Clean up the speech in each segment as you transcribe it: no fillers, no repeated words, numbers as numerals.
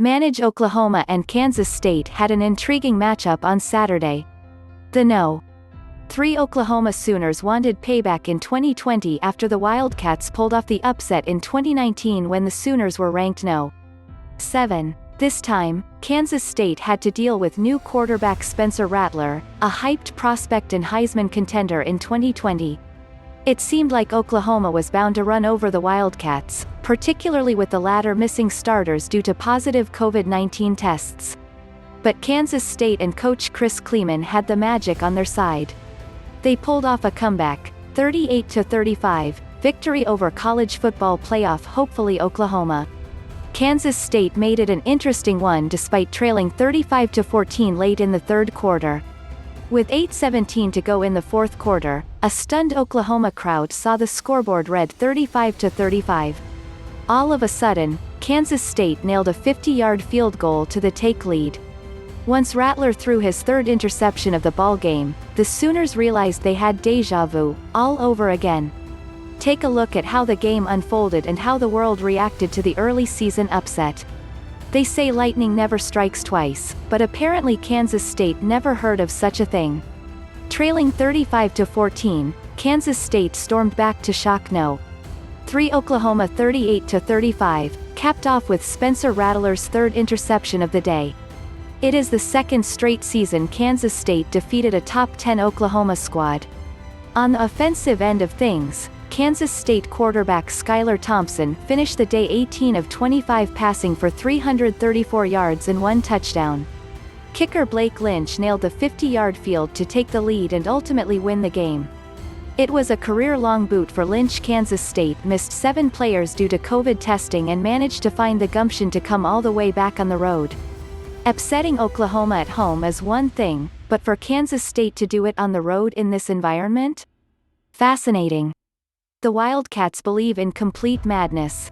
ManageOklahoma and Kansas State had an intriguing matchup on Saturday. The No. 3 Oklahoma Sooners wanted payback in 2020 after the Wildcats pulled off the upset in 2019 when the Sooners were ranked No. 7. This time, Kansas State had to deal with new quarterback Spencer Rattler, a hyped prospect and Heisman contender in 2020. It seemed like Oklahoma was bound to run over the Wildcats, particularly with the latter missing starters due to positive COVID-19 tests. But Kansas State and coach Chris Kliemann had the magic on their side. They pulled off a comeback, 38-35, victory over college football playoff hopefully Oklahoma. Kansas State made it an interesting one despite trailing 35-14 late in the third quarter. With 8:17 to go in the fourth quarter, a stunned Oklahoma crowd saw the scoreboard read 35-35. All of a sudden, Kansas State nailed a 50-yard field goal to the take lead. Once Rattler threw his third interception of the ball game, the Sooners realized they had deja vu, all over again. Take a look at how the game unfolded and how the world reacted to the early season upset. They say lightning never strikes twice, but apparently Kansas State never heard of such a thing. Trailing 35-14, Kansas State stormed back to shock No. 3 Oklahoma 38-35, capped off with Spencer Rattler's third interception of the day. It is the second straight season Kansas State defeated a top 10 Oklahoma squad. On the offensive end of things, Kansas State quarterback Skylar Thompson finished the day 18 of 25 passing for 334 yards and 1 touchdown. Kicker Blake Lynch nailed the 50-yard field to take the lead and ultimately win the game. It was a career-long boot for LynchKansas State missed 7 players due to COVID testing and managed to find the gumption to come all the way back on the road. Upsetting Oklahoma at home is one thing, but for Kansas State to do it on the road in this environment? Fascinating. The Wildcats believe in complete madness.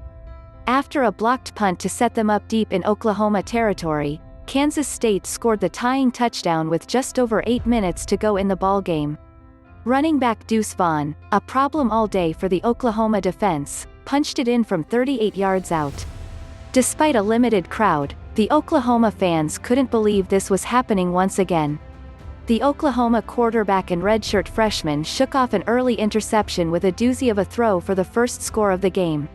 After a blocked punt to set them up deep in Oklahoma territory, Kansas State scored the tying touchdown with just over 8 minutes to go in the ballgame. Running back Deuce Vaughn, a problem all day for the Oklahoma defense, punched it in from 38 yards out. Despite a limited crowd, the Oklahoma fans couldn't believe this was happening once again. The Oklahoma quarterback and redshirt freshman shook off an early interception with a doozy of a throw for the first score of the game.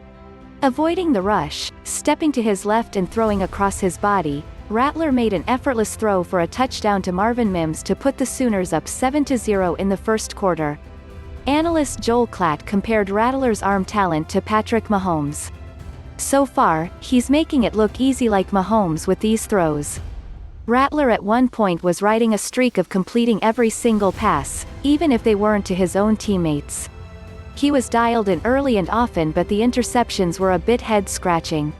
Avoiding the rush, stepping to his left and throwing across his body, Rattler made an effortless throw for a touchdown to Marvin Mims to put the Sooners up 7-0 in the first quarter. Analyst Joel Klatt compared Rattler's arm talent to Patrick Mahomes. So far, he's making it look easy like Mahomes with these throws. Rattler at one point was riding a streak of completing every single pass, even if they weren't to his own teammates. He was dialed in early and often, but the interceptions were a bit head-scratching.